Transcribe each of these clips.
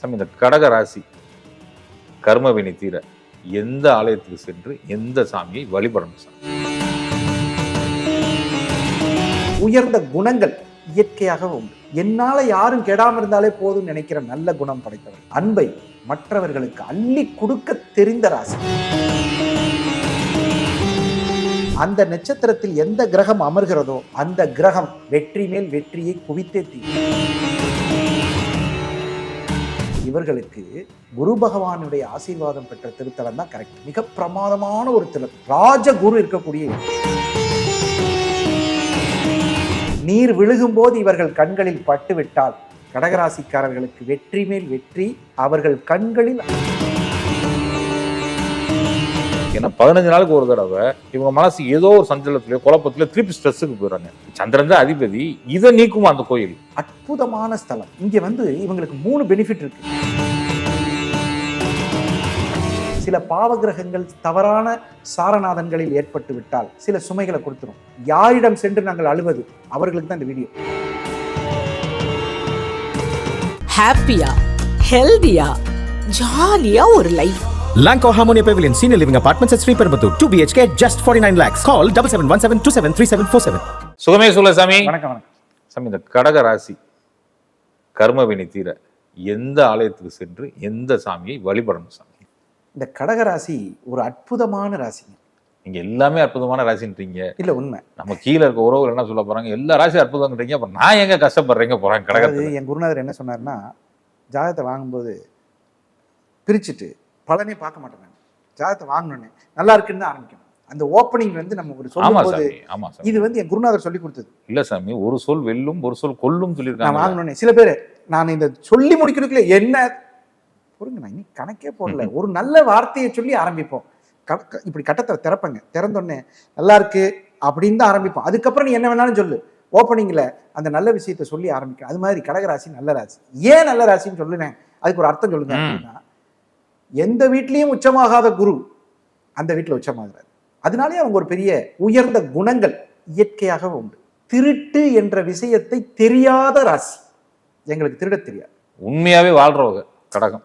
சாமி, இந்த கடக ராசி கர்மவினை தீர எந்த ஆலயத்துக்கு சென்று எந்த சாமியை வழிபடணும் சாமி? உயர்ந்த குணங்கள் இயற்கையாக உண்டு. என்னால யாரும் கெடாம இருந்தாலே போதும் நினைக்கிற நல்ல குணம் படைத்தவர். அன்பை மற்றவர்களுக்கு அள்ளி கொடுக்க தெரிந்த ராசி. அந்த நட்சத்திரத்தில் எந்த கிரகம் அமர்கிறதோ அந்த கிரகம் வெற்றி மேல் வெற்றியை குவித்தே தீரும். இவர்களுக்கு குரு பகவானுடைய ஆசீர்வாதம் பெற்ற திருத்தலம் தான் கரெக்ட். மிக பிரமாதமான ஒரு தலம். ராஜகுரு இருக்கக்கூடிய நீர் விழுகும் போது இவர்கள் கண்களில் பட்டு விட்டால் கடகராசிக்காரர்களுக்கு வெற்றி மேல் வெற்றி அவர்கள் கண்களில். ஏன்னா 15 நாளுக்கு ஒரு தடவை இவங்க மனசு ஏதோ ஒரு சஞ்சலத்திலயோ குழப்பத்திலயோ திருப்பி ஸ்ட்ரெஸ்ஸுக்கு போயிடுறாங்க. சந்திரன் தான் அதிபதி, இதை நீக்கும் அந்த கோயில். அற்புதமான ஸ்தலம். இங்க இவங்களுக்கு 3 பெனிஃபிட் இருக்கு. சில பாவகிரகங்கள் தவறான சாரநாதன்களில் ஏற்பட்டு விட்டால் சில சுமைகளை கொடுத்துரும். யாரிடம் சென்று நாங்கள் அழுவது? அவர்களுக்கு தான் இந்த வீடியோ. ஹாப்பியா, ஹெல்தியா, ஜாலியா ஒரு life. Lanco Harmonia Pavilion Senior Living Apartments at Sriperambuttur 2 BHK just 49 lakhs. Call 7717273747. சுகமே சொல்ல சாமி. வணக்கம். சாமி, இந்த கடக ராசி கர்மவினை தீர எந்த ஆலயத்துக்கு சென்று எந்த சாமியை வழிபடணும் சாமி? இந்த கடகராசி ஒரு அற்புதமான ராசி. நீங்க எல்லாமே அற்புதமான ராசின்றீங்க. இல்ல, உண்மை. நம்ம கீழே இருக்க உறவுகள் என்ன சொல்ல போறாங்க? எல்லா ராசியும் அற்புதம்ன்றீங்க, அப்புறம் நான் எங்க கஷ்டப்படுறீங்க போறாங்க கடகத்துக்கு. என் குருநாதர் என்ன சொன்னார்னா, ஜாதகத்தை வாங்கும்போது பிரிச்சுட்டு பலனே பார்க்க மாட்டேன். ஜாதகத்தை வாங்கணும்னு நல்லா இருக்குன்னு ஆரம்பிக்கணும். அந்த ஓப்பனிங் நம்ம ஒரு சொல்லும்போது இது என் குருநாதர் சொல்லி கொடுத்தது. இல்ல சாமி, ஒரு சொல் வெல்லும் ஒரு சொல் கொல்லும் சொல்லியிருக்காங்க. நான் வாங்கணும்னு சில பேர் நான் இந்த சொல்லி முடிக்கிறதுக்குள்ள என்ன பொருங்க, நான் இன்னைக்கு கணக்கே போடல, ஒரு நல்ல வார்த்தையை சொல்லி ஆரம்பிப்போம். இப்படி கட்டத்தை திறப்பங்க, திறந்தோடனே நல்லா இருக்கு அப்படின்னு தான் ஆரம்பிப்போம். அதுக்கப்புறம் நீ என்ன வேணாலும் சொல்லு. ஓப்பனிங்ல அந்த நல்ல விஷயத்த சொல்லி ஆரம்பிக்கும். அது மாதிரி கடகராசி நல்ல ராசி. ஏன் நல்ல ராசின்னு சொல்லுனேன், அதுக்கு ஒரு அர்த்தம் சொல்லுங்க. அப்படின்னா, எந்த வீட்லயும் உச்சமாகாத குரு அந்த வீட்டுல உச்சமாகிறார். அதனாலே அவங்க ஒரு பெரிய உயர்ந்த குணங்கள் இயற்கையாக உண்டு. திருட்டு என்ற விஷயத்தை தெரியாத ராசி. எங்களுக்கு திருட தெரியாது. உண்மையாவே வாழ்றவங்க கடகம்.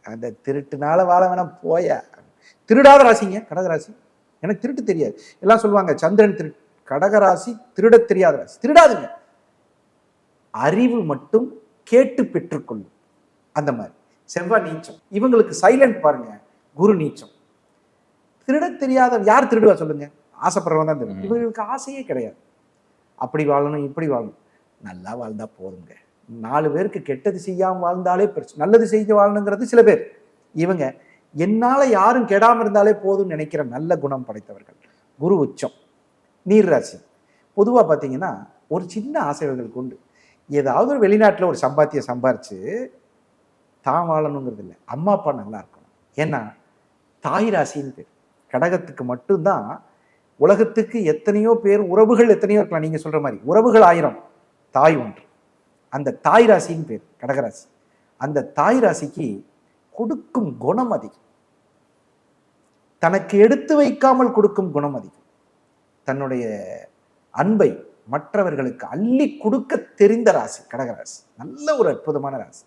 அந்த திருட்டுனால வாழ வேணாம் போய. திருடாத ராசிங்க கடகராசி. எனக்கு திருட்டு தெரியாது. எல்லாம் சொல்லுவாங்க சந்திரன் திரு. கடகராசி திருட தெரியாத ராசி. திருடாதுங்க, அறிவு மட்டும் கேட்டு பெற்றுக்கொள்ளும். அந்த மாதிரி செவ்வாய் நீச்சம். இவங்களுக்கு சைலண்ட் பாருங்க, குரு நீச்சம். திருட தெரியாத யார் திருடுவா சொல்லுங்க? ஆசைப்படுறவன் தான் திருடும். இவங்களுக்கு ஆசையே கிடையாது. அப்படி வாழணும் இப்படி வாழணும், நல்லா வாழ்ந்தா போதுங்க. 4 பேருக்கு கெட்டது செய்யாம வாழ்ந்தாலே பெருசு, நல்லது செய்ய வாழணுங்கிறது சில பேர். இவங்க என்னால யாரும் கெடாம இருந்தாலே போதும் நினைக்கிற நல்ல குணம் படைத்தவர்கள். குரு உச்சம், நீர் ராசி. பொதுவா பார்த்தீங்கன்னா ஒரு சின்ன ஆசைகளுக்கு உண்டு. ஏதாவது ஒரு வெளிநாட்டில் ஒரு சம்பாத்தியம் சம்பாரிச்சு தான் வாழணுங்கிறது இல்லை, அம்மா அப்பா நல்லா இருக்கணும். ஏன்னா தாய் ராசின்னு பேர். கடகத்துக்கு மட்டும்தான் உலகத்துக்கு எத்தனையோ பேர் உறவுகள் எத்தனையோ இருக்கலாம். நீங்க சொல்ற மாதிரி உறவுகள் 1000, தாய் ஒன்று. அந்த தாய் ராசின்னு பேர் கடகராசி. அந்த தாய் ராசிக்கு கொடுக்கும் குணம் அதிகம். தனக்கு எடுத்து வைக்காமல் கொடுக்கும் குணம் அதிகம். தன்னுடைய அன்பை மற்றவர்களுக்கு அள்ளி கொடுக்க தெரிந்த ராசி கடகராசி. நல்ல ஒரு அற்புதமான ராசி.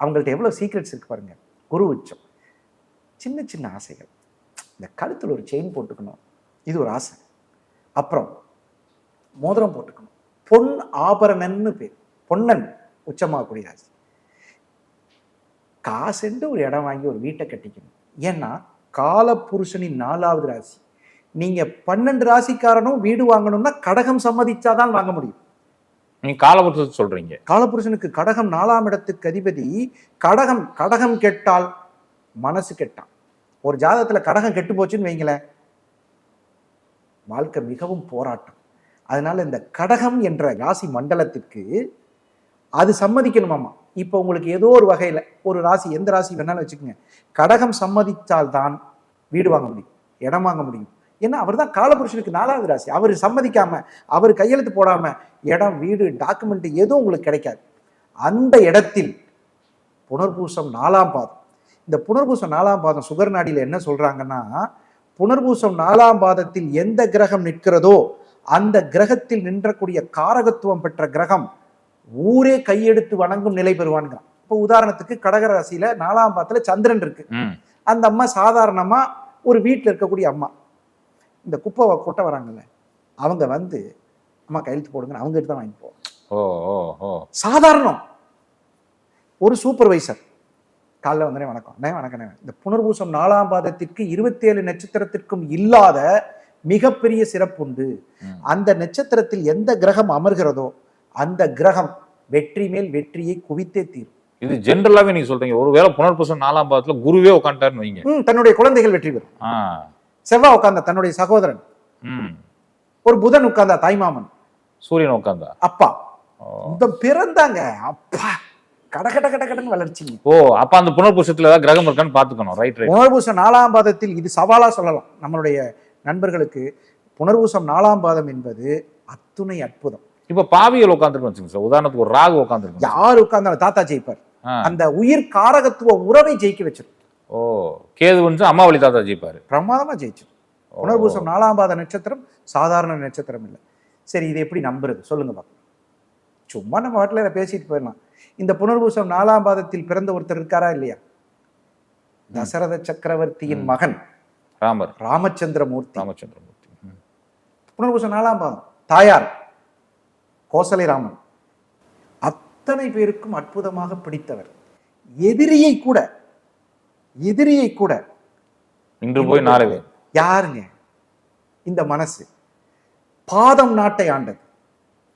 அவங்கள்ட்ட எவ்வளவு சீக்ரெட்ஸ் இருக்கு பாருங்க. குரு உச்சம். சின்ன சின்ன ஆசைகள். இந்த கழுத்தில் ஒரு செயின் போட்டுக்கணும், இது ஒரு ஆசை. அப்புறம் மோதிரம் போட்டுக்கணும். பொன் ஆபரணன்னு பேர். பொன்னன் உச்சமாகக்கூடிய ராசி. காசுண்டு ஒரு இடம் வாங்கி ஒரு வீட்டை கட்டிக்கணும். ஏன்னா காலபுருஷனின் 4வது ராசி. நீங்க 12 ராசிக்காரனும் வீடு வாங்கணும்னா கடகம் சம்மதிச்சாதான் வாங்க முடியும். நீங்க காலபுருஷன் சொல்றீங்க. காலபுருஷனுக்கு கடகம் 4ஆம் இடத்துக்கு அதிபதி. கடகம் கெட்டால் மனசு கெட்டான். ஒரு ஜாதகத்துல கடகம் கெட்டு போச்சுன்னு வைங்களேன், வாழ்க்கை மிகவும் போராட்டம். அதனால இந்த கடகம் என்ற ராசி மண்டலத்திற்கு அது சம்மதிக்கணுமாமா. இப்போ உங்களுக்கு ஏதோ ஒரு வகையில் ஒரு ராசி, எந்த ராசி வேணாலும் வச்சுக்கோங்க, கடகம் சம்மதித்தால்தான் வீடு வாங்க முடியும், இடம் வாங்க முடியும். ஏன்னா அவர் தான் காலபுருஷனுக்கு 4வது ராசி. அவர் சம்மதிக்காம, அவர் கையெழுத்து போடாம இடம் வீடு டாக்குமெண்ட் எதுவும் உங்களுக்கு கிடைக்காது. அந்த இடத்தில் புனர்பூசம் 4ஆம் பாதம். இந்த புனர்பூசம் 4ஆம் பாதம் சுகர் நாடியில் என்ன சொல்றாங்கன்னா, புனர்பூசம் 4ஆம் பாதத்தில் எந்த கிரகம் நிற்கிறதோ அந்த கிரகத்தில் நின்றக்கூடிய காரகத்துவம் பெற்ற கிரகம் ஊரே கையெடுத்து வணங்கும் நிலை பெறுவான்கிறான். இப்போ உதாரணத்துக்கு கடகராசியில 4ஆம் பாதத்துல சந்திரன் இருக்கு. ம். அந்த அம்மா சாதாரணமா ஒரு வீட்டில் இருக்கக்கூடிய அம்மா, இந்த குப்பை கொட்ட வராங்கல்ல, அவங்க வந்து அம்மா கையெழுத்து போடுங்க, அவங்க எடுத்து தான் வாங்கி போவோம். ஓ ஓ ஓ சாதாரணம். ஒரு சூப்பர்வைசர் காலைல வந்தனே வணக்கம் அண்ணே, வணக்கம் அண்ணே. இந்த புனர்பூசம் 4ஆம் பாதத்திற்கு 27 நட்சத்திரத்திற்கும் இல்லாத மிகப்பெரிய சிறப்பு உண்டு. அந்த நட்சத்திரத்தில் எந்த கிரகம் அமர்கிறதோ அந்த கிரகம் வெற்றி மேல் வெற்றியை குவித்தே தீரும். இது ஜென்ரலாவே நீங்க சொல்றீங்க. ஒருவேளை புனர்பூசம் 4ஆம் பாதத்துல குருவே உட்காந்துட்டாருன்னு வைங்க. தன்னுடைய குழந்தைகள் வெற்றி பெறும். செவ்வாய் உட்கார்ந்தா தன்னுடைய சகோதரன், ஒரு புதன் உட்கார்ந்தா தாய்மாமன், சூரியன் உட்கார்ந்தா அப்பா, இந்த பிறந்தாங்க அப்பா கடகட கடகடன்னு வளர்ச்சிங்க. ஓ, அப்ப அந்த புனர்பூசத்துல ஏதாவது கிரகம் இருக்கான்னு பாத்துக்கணும். Right right. புனர்பூசம் 4ஆம் பாதத்தில் இது சவாலா சொல்லலாம் நம்மளுடைய நண்பர்களுக்கு. புனர்பூசம் 4ஆம் பாதம் என்பது அத்துணை அற்புதம். இப்ப பாவியல் உட்காந்துருக்கு வச்சுங்க சார். உதாரணத்துக்கு ஒரு ராகு உட்காந்துருக்கு. யார் உட்கார்ந்தாலும் தாத்தா ஜெயிப்பார். அந்த உயிர் காரகத்துவ உறவை ஜெயிக்க வச்சிடும். ஓ, கேது வந்து அம்மா வழி தாத்தா ஜெயிப்பாரு. பிரமாதமா ஜெயிச்சிடும். புனர்பூசம் 4ஆம் பாத நட்சத்திரம் சாதாரண நட்சத்திரம் இல்லை. சரி, இது எப்படி நம்புறது சொல்லுங்க பார்க்கலாம். சும்மா நம்ம வாட்டில பேசிட்டு போயிடலாம். இந்த புனர்பூசம் 4ஆம் பாதத்தில் பிறந்த ஒருத்தர் இருக்காரா இல்லையா? தசரத சக்கரவர்த்தியின் மகன் ராமர், ராமச்சந்திரமூர்த்தி. ராமச்சந்திரமூர்த்தி புனர்பூசம் 4ஆம் பாதம். தாயார் கோசலை ராமன். அத்தனை பேருக்கும் அற்புதமாக பிடித்தவர். எதிரியை கூட இன்று போய் நாளை யாருங்க? இந்த மனசு பாதம் நாட்டை ஆண்டது.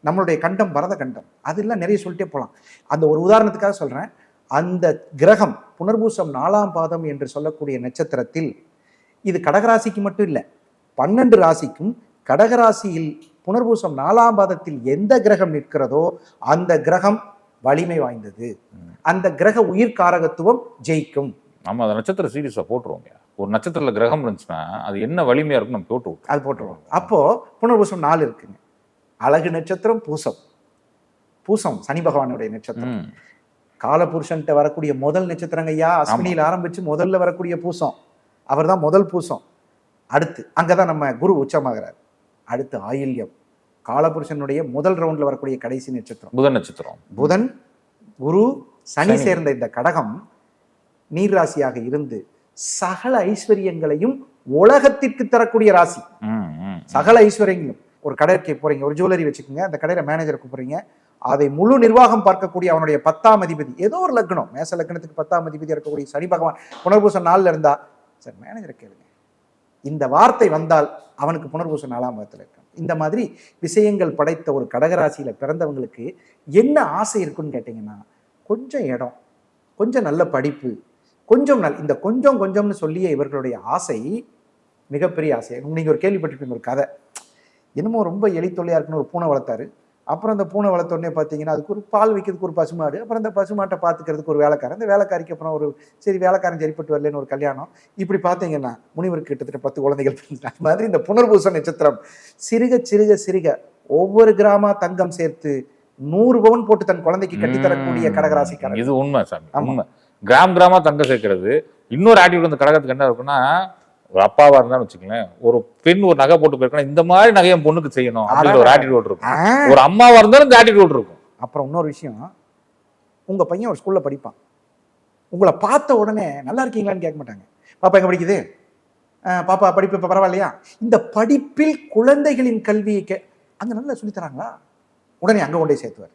நம்மளுடைய கண்டம் பரத கண்டம். அதெல்லாம் நிறைய சொல்லிட்டே போகலாம். அந்த ஒரு உதாரணத்துக்காக சொல்றேன். அந்த கிரகம் புனர்பூசம் 4ஆம் பாதம் என்று சொல்லக்கூடிய நட்சத்திரத்தில், இது கடகராசிக்கு மட்டும் இல்லை, 12 ராசிக்கும் கடகராசியில் புனர்பூசம் 4ஆம் பாதத்தில் எந்த கிரகம் நிற்கிறதோ அந்த கிரகம் வலிமை வாய்ந்தது. அந்த கிரக உயிர் காரகத்துவம் ஜெயிக்கும். நம்ம அந்த நட்சத்திர சீரீஸை போட்டுருவோங்க. ஒரு நட்சத்திரத்துல கிரகம் இருந்துச்சுன்னா அது என்ன வலிமையா இருக்கும் நம்ம போட்டுருவோம். அது போட்டுருவோம். அப்போ புனர்பூசம் 4 இருக்குங்க. அழகு நட்சத்திரம் பூசம் சனி பகவானுடைய நட்சத்திரம். காலபுருஷன்ட்ட வரக்கூடிய முதல் நட்சத்திரங்க ஐயா. அஸ்வினியில் ஆரம்பிச்சு முதல்ல வரக்கூடிய பூசம், அவர் தான் முதல் பூசம். அடுத்து அங்கதான் நம்ம குரு உச்சமாகிறார். அடுத்து ஆயில்யம், காலபுருஷனுடைய முதல் ரவுண்ட்ல வரக்கூடிய கடைசி நட்சத்திரம் புதன் நட்சத்திரம். புதன், குரு, சனி சேர்ந்த இந்த கடகம் நீர் ராசியாக இருந்து சகல ஐஸ்வர்யங்களையும் உலகத்திற்கு தரக்கூடிய ராசி. சகல ஐஸ்வர்யங்களும். ஒரு கடைக்கு போறீங்க, ஒரு ஜுவல்லரி வச்சுக்கோங்க, அந்த கடையில மேனேஜரை கூப்பிடுறீங்க, அதை முழு நிர்வாகம் பார்க்கக்கூடிய அவனுடைய 10ஆம் அதிபதி, ஏதோ ஒரு லக்னம், மேச லக்னத்துக்கு 10ஆம் அதிபதி இருக்கக்கூடிய சனி பகவான் புனர்பூசம் 4ல இருந்தா, சார் மேனேஜரை கேளுங்க, இந்த வார்த்தை வந்தால் அவனுக்கு புனர்பூசம் 4ஆம் பாதத்தில் இருக்கான். இந்த மாதிரி விஷயங்கள் படைத்த ஒரு கடகராசியில பிறந்தவங்களுக்கு என்ன ஆசை இருக்குன்னு கேட்டீங்கன்னா, கொஞ்சம் இடம், கொஞ்சம் நல்ல படிப்பு, கொஞ்சம் இந்த கொஞ்சம்னு சொல்லிய இவர்களுடைய ஆசை மிகப்பெரிய ஆசை. நீங்க ஒரு கேள்விப்பட்டிருப்பீங்க ஒரு கதை. என்னமோ ரொம்ப எலித்தொல்லையா இருக்குன்னு ஒரு பூனை வளர்த்தாரு. அப்புறம் அந்த பூனை வளர்த்த உடனே பார்த்தீங்கன்னா அதுக்கு ஒரு பால் வைக்கிறதுக்கு ஒரு பசுமாடு, அப்புறம் அந்த பசுமாட்டை பார்த்துக்கிறதுக்கு ஒரு வேலைக்காரன், அந்த வேலைக்காரிக்கு அப்புறம் ஒரு சரி வேலைக்காரன் சரிப்பட்டு வரலன்னு ஒரு கல்யாணம். இப்படி பார்த்தீங்கன்னா முனிவருக்கு கிட்டத்தட்ட 10 குழந்தைகள் பிறந்தாங்க. அது மாதிரி இந்த புனர்பூச நட்சத்திரம் சிறுக ஒவ்வொரு கிராம தங்கம் சேர்த்து 100 பவுன் போட்டு தன் குழந்தைக்கு கட்டித்தரக்கூடிய கடகராசிக்காரன். இது உண்மை சாமி, உண்மை. கிராம தங்கம் சேர்க்கிறது. இன்னொரு ஆட்டிடியூட் அந்த கடகத்துக்கு என்ன இருக்குன்னா, ஒரு அப்பாவா இருந்தாலும் வச்சுக்கலேன், ஒரு பெண் ஒரு நகை போட்டு போயிருக்கணும், இந்த மாதிரி நகையை பொண்ணுக்கு செய்யணும் அப்படின்ற ஒரு ஆட்டிடியூட் இருக்கும். ஒரு அம்மாவா இருந்தாலும் இந்த ஆட்டிடியூட் இருக்கும். அப்புறம் இன்னொரு விஷயம், உங்க பையன் ஒரு ஸ்கூல்ல படிப்பான், உங்களை பார்த்த உடனே நல்லா இருக்கீங்களான்னு கேட்க மாட்டாங்க. பாப்பா எங்க படிக்குது, பாப்பா படிப்பு இப்ப பரவாயில்லையா, இந்த படிப்பில் குழந்தைகளின் கல்வியை அங்க நல்லா சொல்லி தராங்களா, உடனே அங்க கொண்டே சேர்த்துவார்.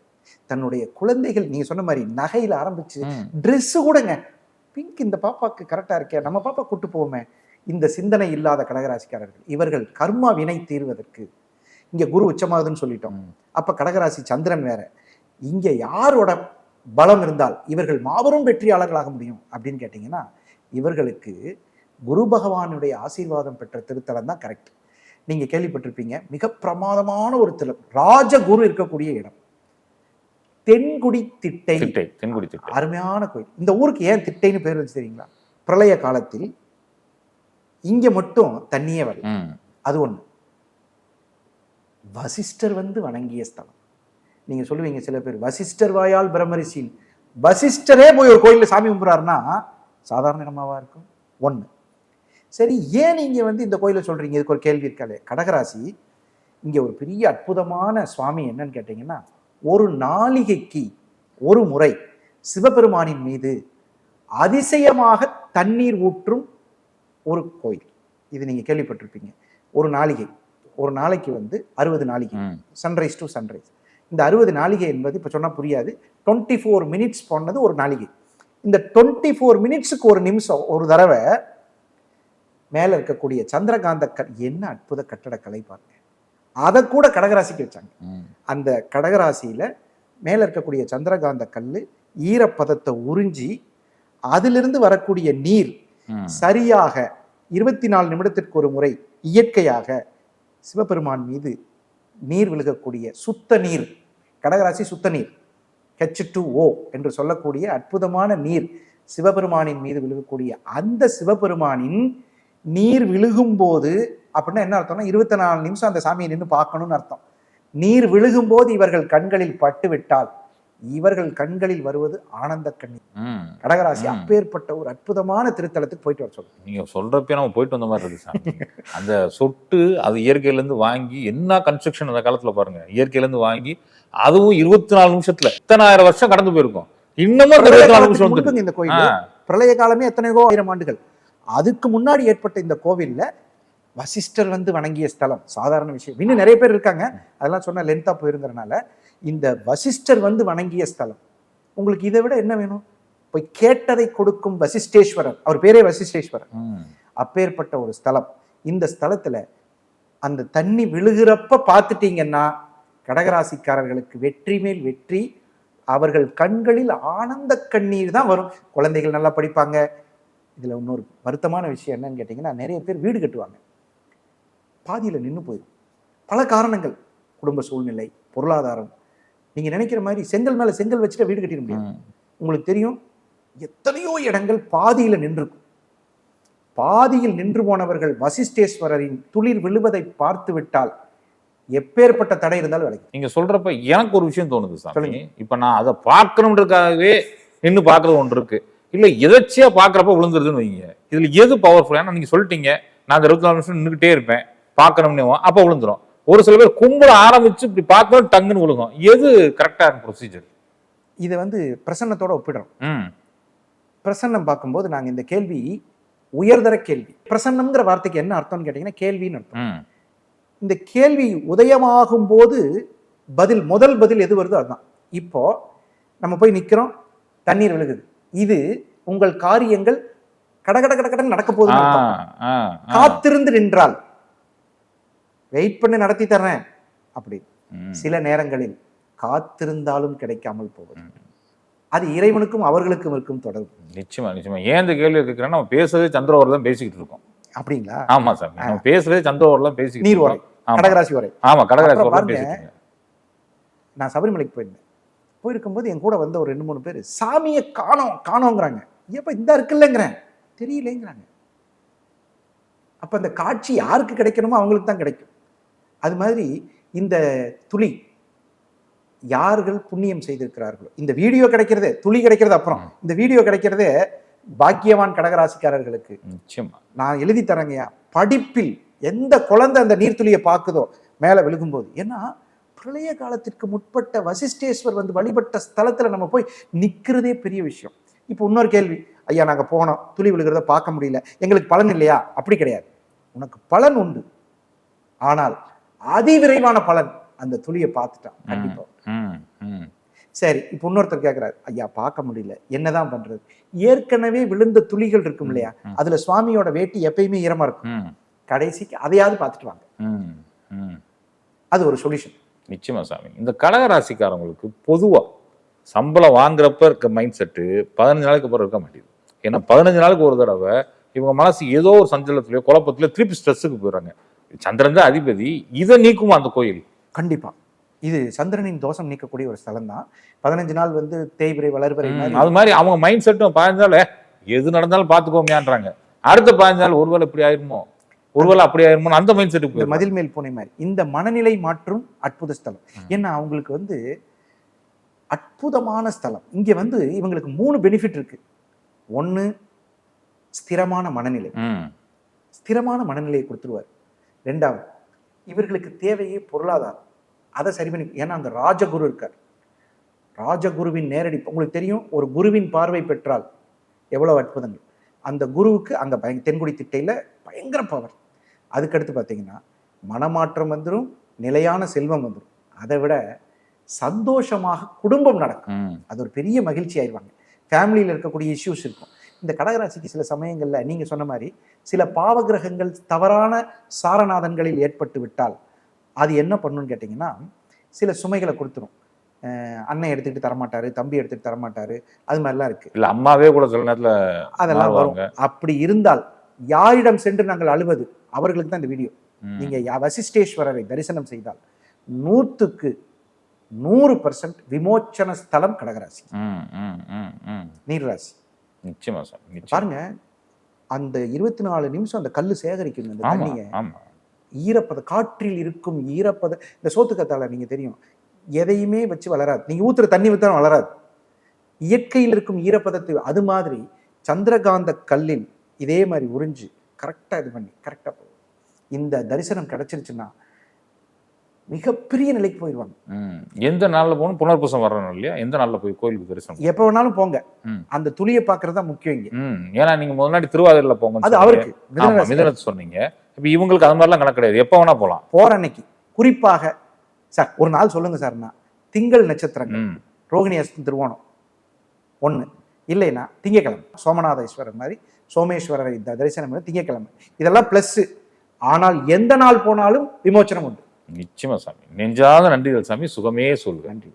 தன்னுடைய குழந்தைகள் நீங்க சொன்ன மாதிரி நகையில ஆரம்பிச்சு ட்ரெஸ் கூடங்க, பிங்க் இந்த பாப்பாக்கு கரெக்டா இருக்கே, நம்ம பாப்பா கூட்டு போவோமே, இந்த சிந்தனை இல்லாத கடகராசிக்காரர்கள். இவர்கள் கர்மா வினை தீர்வதற்கு, இங்க குரு உச்சமாகுதுன்னு சொல்லிட்டோம், அப்ப கடகராசி சந்திரன் வேற, இங்க யாரோட பலம் இருந்தால் இவர்கள் மாபெரும் வெற்றியாளர்களாக முடியும் அப்படின்னு கேட்டீங்கன்னா, இவர்களுக்கு குரு பகவானுடைய ஆசீர்வாதம் பெற்ற திருத்தலம் தான் கரெக்ட். நீங்க கேள்விப்பட்டிருப்பீங்க, மிக பிரமாதமான ஒரு தலம், ராஜகுரு இருக்கக்கூடிய இடம், தென்குடி திட்டை. அருமையான கோயில். இந்த ஊருக்கு ஏன் திட்டைன்னு பேர் வச்சு தெரியுங்களா? பிரளய காலத்தில் இங்க மட்டும் தண்ணியே வரல. அது ஒண்ணு. வசிஷ்டர் வந்து வணங்கிய ஸ்தலம். நீங்க சொல்லுவீங்க சில பேர், வசிஷ்டர் வாயால் பிரம்மரிஷின், வசிஷ்டரே போய் ஒரு கோயில்ல சாமி கும்பிடுறாருன்னா சாதாரண இடமாவா இருக்கும்? ஒண்ணு. சரி, ஏன் நீங்க வந்து இந்த கோயிலை சொல்றீங்க? இதுக்கு ஒரு கேள்வி இருக்காளே. கடகராசி இங்க ஒரு பெரிய அற்புதமான சுவாமி என்னன்னு கேட்டீங்கன்னா, ஒரு நாளிகைக்கு ஒரு முறை சிவபெருமானின் மீது அதிசயமாக தண்ணீர் ஊற்றும் ஒரு கோயில். இது நீங்க கேள்விப்பட்டிருப்பீங்க. ஒரு நாளைக்கு வந்து 60 நாளிகை, சன்ரைஸ் டு சன்ரைஸ். இந்த 60 நாளிகை என்பது இப்ப சொன்னா புரியாது. 24 மினிட்ஸ் போனது ஒரு நாளிகை. இந்த 24 மினிட்ஸுக்கு ஒரு நிமிஷம் ஒரு தடவை மேல இருக்கக்கூடிய சந்திரகாந்த என்ன அற்புத கட்டடக்கலை பாருங்க. அதை கூட கடகராசிக்கு வச்சாங்க. அந்த கடகராசியில மேல இருக்கக்கூடிய சந்திரகாந்த கல்லு ஈரப்பதத்தை உறிஞ்சி அதிலிருந்து வரக்கூடிய நீர் சரியாக 24 நிமிடத்திற்கு ஒரு முறை இயற்கையாக சிவபெருமான் மீது நீர் விழுகக்கூடிய சுத்த நீர், கடகராசி சுத்த நீர், H2O என்று சொல்லக்கூடிய அற்புதமான நீர் சிவபெருமானின் மீது விழுகக்கூடிய அந்த சிவபெருமானின் நீர் விழுகும் போது அப்படின்னா என்ன அர்த்தம்னா 24 நிமிஷம் அந்த சாமியை நின்று பார்க்கணும்னு அர்த்தம். நீர் விழுகும் போது இவர்கள் கண்களில் பட்டு விட்டால் இவர்கள் கண்களில் வருவது ஆனந்த கண்ணீர். கடகராசி அப்பேற்பட்ட ஒரு அற்புதமான திருத்தலத்துக்கு போயிட்டு வர சொல்லுங்க. நீங்க சொல்றப்ப நம்ம போயிட்டு வந்த மாதிரி இருக்கு சாமி. அந்த சொட்டு அது இயற்கையில இருந்து வாங்கி என்ன கன்ஸ்ட்ரக்ஷன் அந்த காலத்துல பாருங்க, இயற்கையில இருந்து வாங்கி அதுவும் 24 நிமிஷத்துல 10,000 வருஷம் கடந்து போயிருக்கும். இன்னமும் 24 நிமிஷம் வந்து இந்த கோயில் பிரளய காலமே எத்தனையோ 1000 ஆண்டுகள். அதுக்கு முன்னாடி ஏற்பட்ட இந்த கோவில்ல வசிஷ்டர் வந்து வணங்கிய ஸ்தலம் சாதாரண விஷயம். இன்னும் நிறைய பேர் இருக்காங்க, அதெல்லாம் சொன்ன லென்த்தா போயிருங்கிறனால இந்த வசிஷ்டர் வந்து வணங்கிய ஸ்தலம். உங்களுக்கு இதை விட என்ன வேணும்? போய் கேட்டதை கொடுக்கும் வசிஷ்டேஸ்வரர், அவர் பேரே வசிஷ்டேஸ்வரர். அப்பேற்பட்ட ஒரு ஸ்தலம். இந்த ஸ்தலத்துல அந்த தண்ணி விழுகிறப்ப பார்த்துட்டீங்கன்னா கடகராசிக்காரர்களுக்கு வெற்றி மேல் வெற்றி. அவர்கள் கண்களில் ஆனந்த கண்ணீர் தான் வரும். குழந்தைகள் நல்லா படிப்பாங்க. இதுல இன்னொரு வருத்தமான விஷயம் என்னன்னு கேட்டீங்கன்னா, நிறைய பேர் வீடு கட்டுவாங்க, பாதியில நின்று போயிடும். பல காரணங்கள், குடும்ப சூழ்நிலை, பொருளாதாரம். நீங்க நினைக்கிற மாதிரி செங்கல் மேல செங்கல் வச்சுட்டு வீடு கட்டிட முடியாது. உங்களுக்கு தெரியும் எத்தனையோ இடங்கள் பாதியில நின்றுக்கும். பாதியில் நின்று போனவர்கள் வசிஷ்டேஸ்வரரின் துளிர் விழுவதை பார்த்து விட்டால் எப்பேற்பட்ட தடை இருந்தாலும் விளைக்கும். நீங்க சொல்றப்ப எனக்கு ஒரு விஷயம் தோணுது சாமி. இப்ப நான் அதை பார்க்கணுன்றதுக்காகவே நின்று பார்க்கறது ஒன்று இருக்கு, இல்ல எதர்ச்சியா பாக்குறப்ப விழுந்துருதுன்னு வைங்க. இதுல எது பவர்ஃபுல்? ஏன்னா நீங்க சொல்லிட்டீங்க நான் 24 நிமிஷம் நின்றுகிட்டே இருப்பேன் பார்க்கணும்னு, அப்ப விழுந்துரும். ஒரு சில பேர் கும்பல ஆரம்பிச்சு இப்படி பார்க்கணும் டங்குன்னு விழுகும். எது கரெக்டான ப்ரொசீஜர்? இதை வந்து பிரசன்னத்தோட ஒப்பிடுறோம். பிரசன்னம் பார்க்கும்போது நாங்க இந்த கேள்வி உயர்தர கேள்வி. பிரசன்னம்ங்கிற வார்த்தைக்கு என்ன அர்த்தம்னு கேட்டீங்கன்னா கேள்வின்னு அர்த்தம். இந்த கேள்வி உதயமாகும் போது முதல் பதில் எது வருதோ அதுதான். இப்போ நம்ம போய் நிக்கிறோம், தண்ணீர் விழுகுது, இது உங்கள் காரியங்கள் கடகட கடகடன் நடக்க போகுது. காத்திருந்து நின்றால் வெயிட் பண்ணி நடத்தி தர்றேன் அப்படி. சில நேரங்களில் காத்திருந்தாலும் கிடைக்காமல் போகுது. அது இறைவனுக்கும் அவர்களுக்கும் இருக்கும் தொடர்பு. நிச்சயமா நிச்சயமா. ஏன் இந்த கேள்வி கேட்கிறேன், நம்ம பேசுறதே சந்திரோவர் தான் பேசிக்கிட்டு இருக்கோம். அப்படிங்களா? ஆமா சார், நம்ம பேசுறதே சந்திரோவர் தான் பேசிக்கிட்டு நீர் உரை, கடகராசி உரை. ஆமா, கடகராசி உரை பேசிக்கிட்டு. நான் சபரிமலைக்கு போயிருந்தேன். போயிருக்கும்போது என் கூட வந்த ஒரு 2-3 பேர் சாமியை காணோங்கிறாங்க. எப்ப இந்த இருக்குல்லங்கிறேன், தெரியலேங்கிறாங்க. அப்ப அந்த காட்சி யாருக்கு கிடைக்கணுமோ அவங்களுக்கு தான் கிடைக்கும். அது மாதிரி இந்த துளி யார்கள் புண்ணியம் செய்திருக்கிறார்களோ, இந்த வீடியோ கிடைக்கிறதே, துளி கிடைக்கிறது அப்புறம், இந்த வீடியோ கிடைக்கிறதே பாக்கியவான் கடகராசிக்காரர்களுக்கு. நிச்சயமா நான் எழுதி தரேங்கய்யா. படிப்பில் எந்த குழந்தை அந்த நீர்த்துளியை பார்க்குதோ மேல விழுகும்போது, ஏன்னா பிரளய காலத்திற்கு முற்பட்ட வசிஷ்டேஸ்வர் வந்து வழிபட்ட ஸ்தலத்துல நம்ம போய் நிக்கிறதே பெரிய விஷயம். இப்போ இன்னொரு கேள்வி, ஐயா நாங்க போனோம், துளி விழுகிறத பார்க்க முடியல, எங்களுக்கு பலன் இல்லையா? அப்படி கிடையாது. உனக்கு பலன் உண்டு, ஆனால் அதிவிரைவான பலன் அந்த துளியை பார்த்துட்டான் கண்டிப்பா. சரி, இப்போ இன்னொருத்தர் கேட்கிறாரு, ஐயா பார்க்க முடியல, என்னதான் பண்றது? ஏற்கனவே விழுந்த துளிகள் இருக்கும் இல்லையா, அதுல சுவாமியோட வேட்டி எப்பயுமே ஈரமா இருக்கும். கடைசிக்கு அதையாவது பார்த்துட்டு வாங்க. அது ஒரு சொல்யூஷன். நிச்சயமா சாமி. இந்த கடகராசிக்காரங்களுக்கு பொதுவா சம்பளம் வாங்குறப்ப இருக்க மைண்ட் செட்டு 15 நாளைக்கு அப்புறம் இருக்க மாட்டேங்குது. ஏன்னா 15 நாளுக்கு ஒரு தடவை இவங்க மனசு ஏதோ ஒரு சஞ்சலத்திலயோ குழப்பத்திலயோ திருப்பி ஸ்ட்ரெஸ்ஸுக்கு போயிடுறாங்க. சந்திரன் தான் அதிபதி, இதை நீக்குமா அந்த கோயில்? கண்டிப்பா. இது சந்திரனின் தோஷம் நீக்கக்கூடிய ஒரு ஸ்தலம் தான். 15 நாள் வந்து தேய்பிரை வளர்பிறை அது மாதிரி அவங்க மைண்ட் செட்டும் 15 நாள் எது நடந்தாலும் பார்த்துக்கோமையான்றாங்க. அடுத்த 15 நாள் ஒருவேளை இப்படி ஆயிருமோ, ஒருவேளை அப்படி ஆயிருமோ, அந்த மைண்ட் செட்டுக்கு மதில் மேல் பூனை மாதிரி இந்த மனநிலை மாற்றும் அற்புத ஸ்தலம். ஏன்னா அவங்களுக்கு வந்து அற்புதமான ஸ்தலம். இங்க வந்து இவங்களுக்கு 3 பெனிஃபிட் இருக்கு. ஒண்ணு, ஸ்திரமான மனநிலை. ஸ்திரமான மனநிலையை கொடுத்துருவார். 2வது, இவர்களுக்கு தேவையே பொருளாதாரம், அதை சரி பண்ணி. ஏன்னா அங்க ராஜகுரு இருக்கார். ராஜகுருவின் நேரடி, உங்களுக்கு தெரியும் ஒரு குருவின் பார்வை பெற்றால் எவ்வளவு அற்புதங்கள். அந்த குருவுக்கு அங்கே தென்குடி திட்டையில் பயங்கர பவர். அதுக்கடுத்து பார்த்தீங்கன்னா மனமாற்றம் வந்துடும், நிலையான செல்வம் வந்துடும். அதை விட சந்தோஷமாக குடும்பம் நடக்கும். அது ஒரு பெரிய மகிழ்ச்சி ஆயிடுவாங்க. ஃபேமிலியில் இருக்கக்கூடிய இஷ்யூஸ் இருக்கும். இந்த கடகராசிக்கு சில சமயங்களில் நீங்கள் சொன்ன மாதிரி சில பாவகிரகங்கள் தவறான சாரநாதன்களில் ஏற்பட்டு விட்டால் அது என்ன பண்ணுன்னு கேட்டிங்கன்னா சில சுமைகளை கொடுத்துரும். அண்ணன் எடுத்துக்கிட்டு தரமாட்டாரு, தம்பி எடுத்துக்கிட்டு தரமாட்டாரு, அது மாதிரிலாம் இருக்கு. இல்லை அம்மாவே கூட சில நேரத்தில் அதெல்லாம் வரும். அப்படி இருந்தால் யாரிடம் சென்று நாங்கள் அழுவது, அவர்களுக்கு தான் இந்த வீடியோ. நீங்க வசிஷ்டேஸ்வரரை தரிசனம் செய்தால் 100க்கு 100% விமோச்சன ஸ்தலம் கடகராசி, நீர்ராசி. நிச்சயமா சார். பாருங்க அந்த 24 நிமிஷம் அந்த கல்லு சேகரிக்கும் அந்த தண்ணிய, ஈரப்பத காற்றில் இருக்கும் ஈரப்பத. இந்த சோத்துக்கத்தால நீங்க தெரியும் எதையுமே வச்சு வளராது, நீங்க ஊத்துற தண்ணி வித்தாலும் வளராது. இயற்கையில் இருக்கும் ஈரப்பதத்தை அது மாதிரி சந்திரகாந்த கல்லில் இதே மாதிரி உறிஞ்சு கரெக்டா இது பண்ணி கரெக்டா போகும். இந்த தரிசனம் கிடைச்சிருச்சுன்னா மிகப்பெரிய நிலைக்கு போயிடுவாங்க. எந்த நாள்ல போகணும்? புனர்பூசம் வரணும் இல்லையா? எந்த நாள்ல போய் கோயிலுக்கு தரிசனம்? எப்ப வேணாலும் போங்க, அந்த துளியை பாக்குறது தான் முக்கியம் இங்க. ஏன்னா நீங்க முன்னாடி திருவாதிரையில போங்க, அது அவருக்கு மிதுனத்தை சொன்னீங்க. இப்ப இவங்களுக்கு அது மாதிரிலாம் கணக்கு கிடையாது, எப்ப வேணா போகலாம். போற அன்னைக்கு குறிப்பாக சார் ஒரு நாள் சொல்லுங்க சார்னா, திங்கள் நட்சத்திரங்கள் ரோகிணி அஸ்தம் திருவோணம் 1, இல்லைன்னா திங்கக்கிழமை சோமநாதேஸ்வரர் மாதிரி சோமேஸ்வரரை தரிசனம் திங்கக்கிழமை, இதெல்லாம் பிளஸ். ஆனால் எந்த நாள் போனாலும் விமோச்சனம் உண்டு. நிச்சயமா சாமி. நெஞ்சாத நன்றிகள் சாமி. சுகமே சொல்லுங்க. நன்றி.